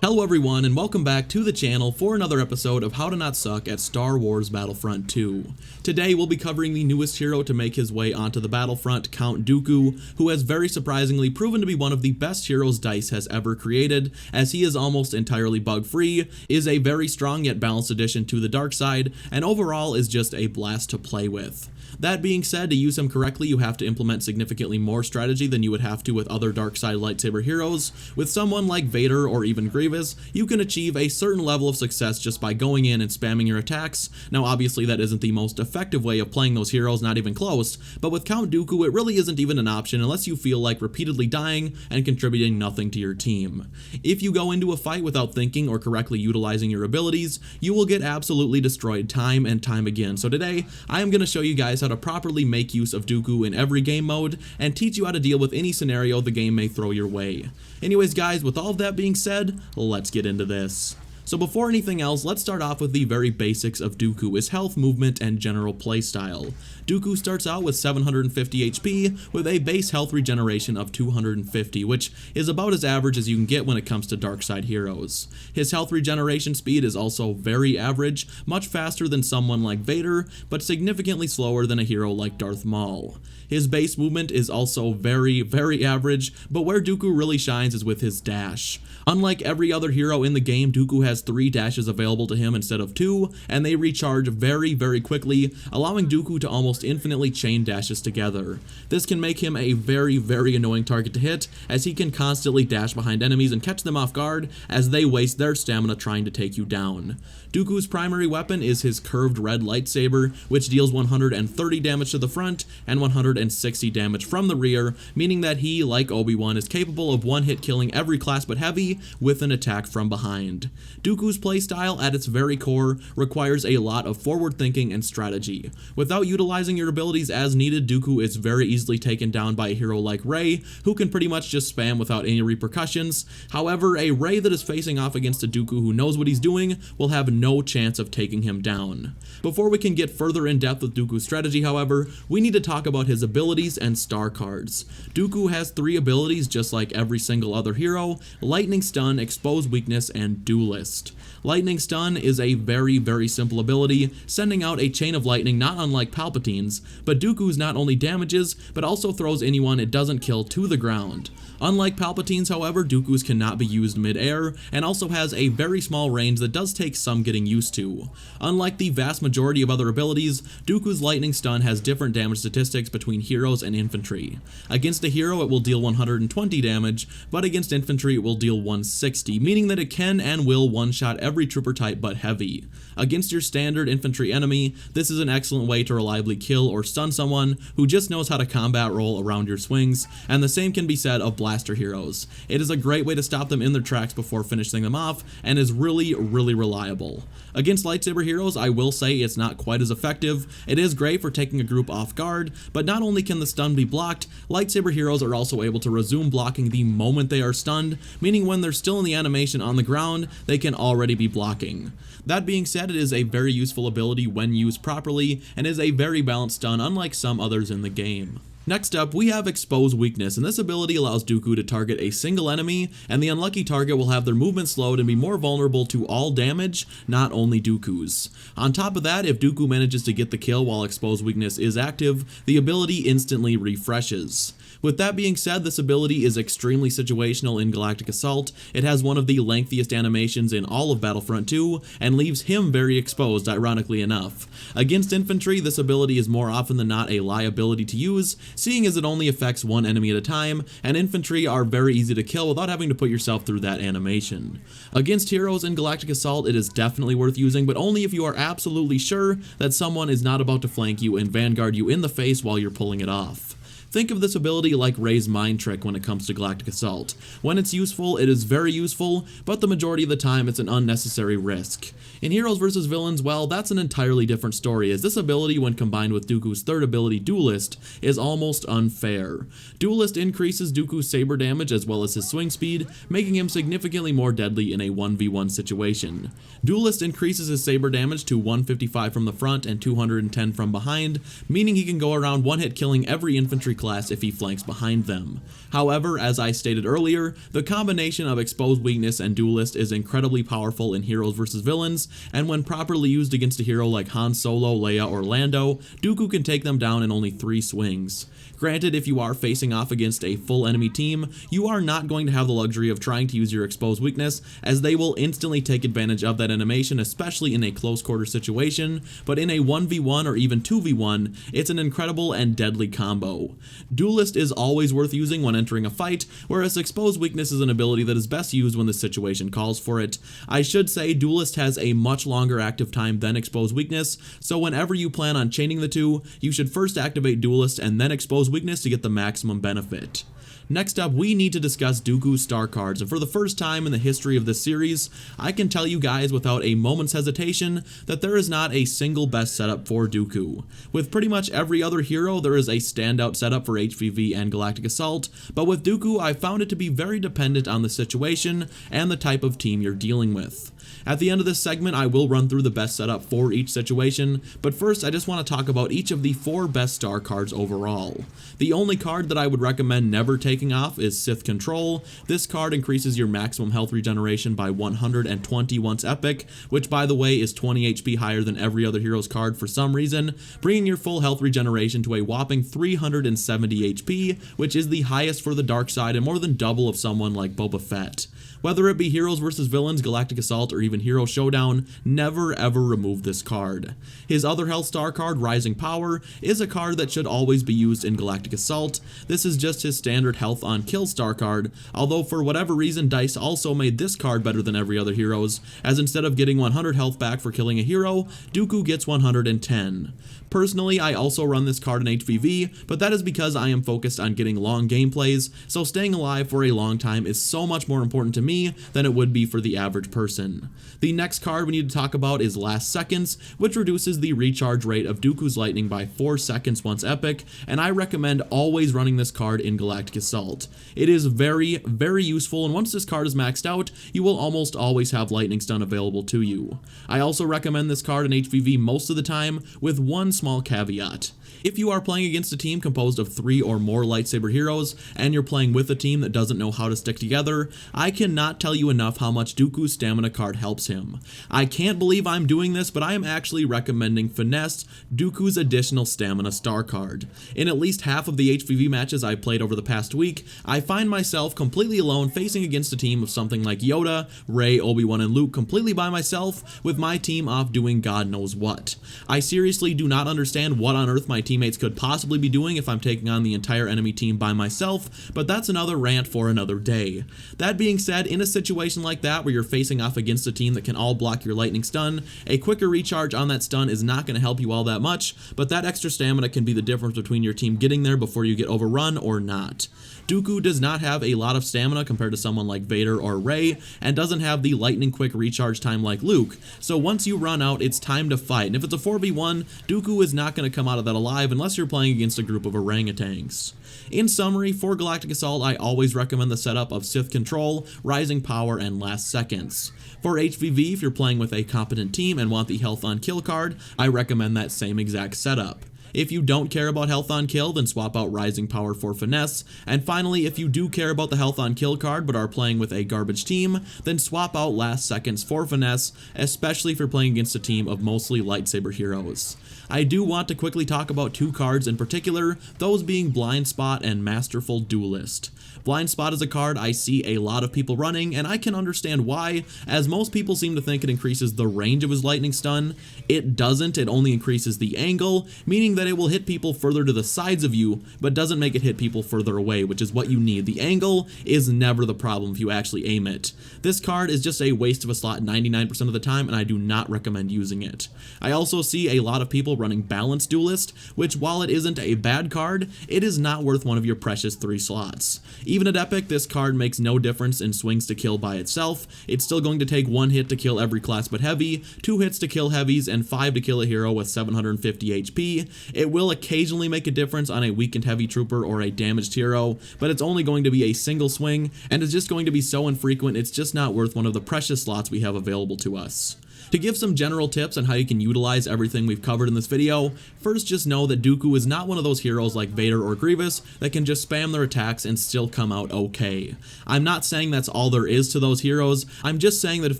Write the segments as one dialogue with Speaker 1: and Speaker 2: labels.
Speaker 1: Hello everyone and welcome back to the channel for another episode of How to Not Suck at Star Wars Battlefront II. Today we'll be covering the newest hero to make his way onto the battlefront, Count Dooku, who has very surprisingly proven to be one of the best heroes DICE has ever created, as he is almost entirely bug-free, is a very strong yet balanced addition to the dark side, and overall is just a blast to play with. That being said, to use him correctly you have to implement significantly more strategy than you would have to with other dark side lightsaber heroes. With someone like Vader or even Grievous, you can achieve a certain level of success just by going in and spamming your attacks. Now obviously that isn't the most effective way of playing those heroes, not even close, but with Count Dooku it really isn't even an option unless you feel like repeatedly dying and contributing nothing to your team. If you go into a fight without thinking or correctly utilizing your abilities, you will get absolutely destroyed time and time again. So today, I am going to show you guys how to properly make use of Dooku in every game mode and teach you how to deal with any scenario the game may throw your way. Anyways guys, with all of that being said, let's get into this. So before anything else, let's start off with the very basics of Dooku, his health, movement, and general playstyle. Dooku starts out with 750 HP with a base health regeneration of 250, which is about as average as you can get when it comes to dark side heroes. His health regeneration speed is also very average, much faster than someone like Vader, but significantly slower than a hero like Darth Maul. His base movement is also very average, but where Dooku really shines is with his dash. Unlike every other hero in the game, Dooku has 3 dashes available to him instead of 2, and they recharge very quickly, allowing Dooku to almost infinitely chain dashes together. This can make him a very annoying target to hit, as he can constantly dash behind enemies and catch them off guard as they waste their stamina trying to take you down. Dooku's primary weapon is his curved red lightsaber, which deals 130 damage to the front and 160 damage from the rear, meaning that he, like Obi-Wan, is capable of one-hit killing every class but heavy with an attack from behind. Dooku's playstyle at its very core requires a lot of forward thinking and strategy. Without utilizing your abilities as needed, Dooku is very easily taken down by a hero like Rey, who can pretty much just spam without any repercussions. However, a Rey that is facing off against a Dooku who knows what he's doing will have no chance of taking him down. Before we can get further in depth with Dooku's strategy, however, we need to talk about his abilities and star cards. Dooku has 3 abilities just like every single other hero: Lightning Stun, Expose Weakness, and Duelist. Lightning Stun is a very simple ability, sending out a chain of lightning not unlike Palpatine's, but Dooku's not only damages, but also throws anyone it doesn't kill to the ground. Unlike Palpatine's, however, Dooku's cannot be used mid-air, and also has a very small range that does take some getting used to. Unlike the vast majority of other abilities, Dooku's Lightning Stun has different damage statistics between heroes and infantry. Against a hero it will deal 120 damage, but against infantry it will deal 160, meaning that it can and will one-shot every trooper type but heavy. Against your standard infantry enemy, this is an excellent way to reliably kill or stun someone who just knows how to combat roll around your swings, and the same can be said of blaster heroes. It is a great way to stop them in their tracks before finishing them off, and is really reliable. Against lightsaber heroes, I will say it's not quite as effective. It is great for taking a group off guard, but not only can the stun be blocked, lightsaber heroes are also able to resume blocking the moment they are stunned, meaning when they're still in the animation on the ground, they can already be blocking. That being said, it is a very useful ability when used properly, and is a very balanced stun unlike some others in the game. Next up, we have Expose Weakness, and this ability allows Dooku to target a single enemy, and the unlucky target will have their movement slowed and be more vulnerable to all damage, not only Dooku's. On top of that, if Dooku manages to get the kill while Expose Weakness is active, the ability instantly refreshes. With that being said, this ability is extremely situational in Galactic Assault. It has one of the lengthiest animations in all of Battlefront II, and leaves him very exposed, ironically enough. Against infantry, this ability is more often than not a liability to use, seeing as it only affects one enemy at a time, and infantry are very easy to kill without having to put yourself through that animation. Against heroes in Galactic Assault, it is definitely worth using, but only if you are absolutely sure that someone is not about to flank you and vanguard you in the face while you're pulling it off. Think of this ability like Rey's Mind Trick when it comes to Galactic Assault. When it's useful, it is very useful, but the majority of the time it's an unnecessary risk. In Heroes vs. Villains, well, that's an entirely different story, as this ability, when combined with Dooku's third ability, Duelist, is almost unfair. Duelist increases Dooku's saber damage as well as his swing speed, making him significantly more deadly in a 1v1 situation. Duelist increases his saber damage to 155 from the front and 210 from behind, meaning he can go around one-hit killing every infantry class if he flanks behind them. However, as I stated earlier, the combination of Exposed Weakness and Duelist is incredibly powerful in heroes versus villains, and when properly used against a hero like Han Solo, Leia, or Lando, Dooku can take them down in only 3 swings. Granted, if you are facing off against a full enemy team, you are not going to have the luxury of trying to use your Exposed Weakness, as they will instantly take advantage of that animation, especially in a close quarter situation, but in a 1v1 or even 2v1, it's an incredible and deadly combo. Duelist is always worth using when entering a fight, whereas Exposed Weakness is an ability that is best used when the situation calls for it. I should say Duelist has a much longer active time than Exposed Weakness, so whenever you plan on chaining the two, you should first activate Duelist and then Exposed Weakness to get the maximum benefit. Next up, we need to discuss Dooku's star cards, and for the first time in the history of this series, I can tell you guys without a moment's hesitation that there is not a single best setup for Dooku. With pretty much every other hero, there is a standout setup for HVV and Galactic Assault, but with Dooku, I found it to be very dependent on the situation and the type of team you're dealing with. At the end of this segment, I will run through the best setup for each situation, but first I just want to talk about each of the 4 best star cards overall. The only card that I would recommend never taking off is Sith Control. This card increases your maximum health regeneration by 120 once epic, which by the way is 20 HP higher than every other hero's card for some reason, bringing your full health regeneration to a whopping 370 HP, which is the highest for the dark side and more than double of someone like Boba Fett. Whether it be heroes versus villains, Galactic Assault, or even Hero Showdown, never ever remove this card. His other health star card, Rising Power, is a card that should always be used in Galactic Assault. This is just his standard health on kill star card, although for whatever reason DICE also made this card better than every other hero's, as instead of getting 100 health back for killing a hero, Dooku gets 110. Personally, I also run this card in HVV, but that is because I am focused on getting long gameplays, so staying alive for a long time is so much more important to me than it would be for the average person. The next card we need to talk about is Last Seconds, which reduces the recharge rate of Dooku's lightning by 4 seconds once epic, and I recommend always running this card in Galactic Assault. It is very, very useful, and once this card is maxed out, you will almost always have lightning stun available to you. I also recommend this card in HVV most of the time, with one small caveat. If you are playing against a team composed of 3 or more lightsaber heroes, and you're playing with a team that doesn't know how to stick together, I cannot tell you enough how much Dooku's stamina card helps him. I can't believe I'm doing this, but I am actually recommending Finesse, Dooku's additional stamina star card. In at least half of the HVV matches I played over the past week, I find myself completely alone facing against a team of something like Yoda, Rey, Obi-Wan, and Luke completely by myself, with my team off doing God knows what. I seriously do not understand what on earth my teammates could possibly be doing if I'm taking on the entire enemy team by myself, but that's another rant for another day. That being said, in a situation like that where you're facing off against a team that can all block your lightning stun, a quicker recharge on that stun is not going to help you all that much, but that extra stamina can be the difference between your team getting there before you get overrun or not. Dooku does not have a lot of stamina compared to someone like Vader or Rey, and doesn't have the lightning quick recharge time like Luke, so once you run out, it's time to fight, and if it's a 4v1, Dooku is not going to come out of that alive unless you're playing against a group of orangutans. In summary, for Galactic Assault, I always recommend the setup of Sith Control, Rising Power, and Last Seconds. For HVV, if you're playing with a competent team and want the health on kill card, I recommend that same exact setup. If you don't care about health on kill, then swap out Rising Power for Finesse, and finally, if you do care about the health on kill card but are playing with a garbage team, then swap out Last Seconds for Finesse, especially if you're playing against a team of mostly lightsaber heroes. I do want to quickly talk about 2 cards in particular, those being Blind Spot and Masterful Duelist. Blind Spot is a card I see a lot of people running, and I can understand why, as most people seem to think it increases the range of his lightning stun. It doesn't, it only increases the angle, meaning that it will hit people further to the sides of you, but doesn't make it hit people further away, which is what you need. The angle is never the problem if you actually aim it. This card is just a waste of a slot 99% of the time, and I do not recommend using it. I also see a lot of people running Balanced Duelist, which while it isn't a bad card, it is not worth one of your precious 3 slots. Even at Epic, this card makes no difference in swings to kill by itself. It's still going to take 1 hit to kill every class but heavy, 2 hits to kill heavies, and 5 to kill a hero with 750 HP. It will occasionally make a difference on a weakened heavy trooper or a damaged hero, but it's only going to be a single swing, and it's just going to be so infrequent it's just not worth one of the precious slots we have available to us. To give some general tips on how you can utilize everything we've covered in this video, first just know that Dooku is not one of those heroes like Vader or Grievous that can just spam their attacks and still come out okay. I'm not saying that's all there is to those heroes, I'm just saying that if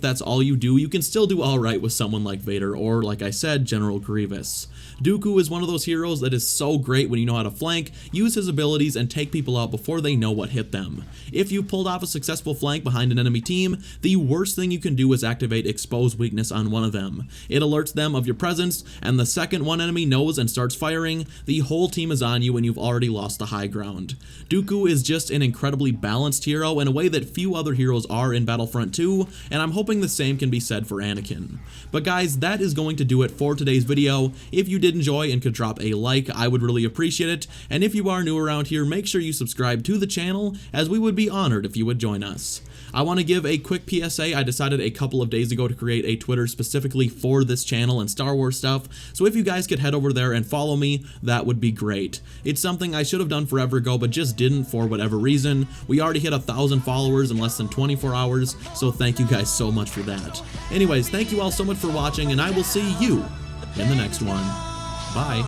Speaker 1: that's all you do, you can still do alright with someone like Vader or, like I said, General Grievous. Dooku is one of those heroes that is so great when you know how to flank, use his abilities, and take people out before they know what hit them. If you pulled off a successful flank behind an enemy team, the worst thing you can do is activate Expose Weakness on one of them. It alerts them of your presence, and the second one enemy knows and starts firing, the whole team is on you and you've already lost the high ground. Dooku is just an incredibly balanced hero in a way that few other heroes are in Battlefront 2, and I'm hoping the same can be said for Anakin. But guys, that is going to do it for today's video. If you did enjoy and could drop a like, I would really appreciate it, and if you are new around here, make sure you subscribe to the channel, as we would be honored if you would join us. I want to give a quick PSA. I decided a couple of days ago to create a Twitter specifically for this channel and Star Wars stuff, so if you guys could head over there and follow me, that would be great. It's something I should have done forever ago, but just didn't for whatever reason. We already hit 1,000 followers in less than 24 hours, so thank you guys so much for that. Anyways, thank you all so much for watching, and I will see you in the next one. Bye.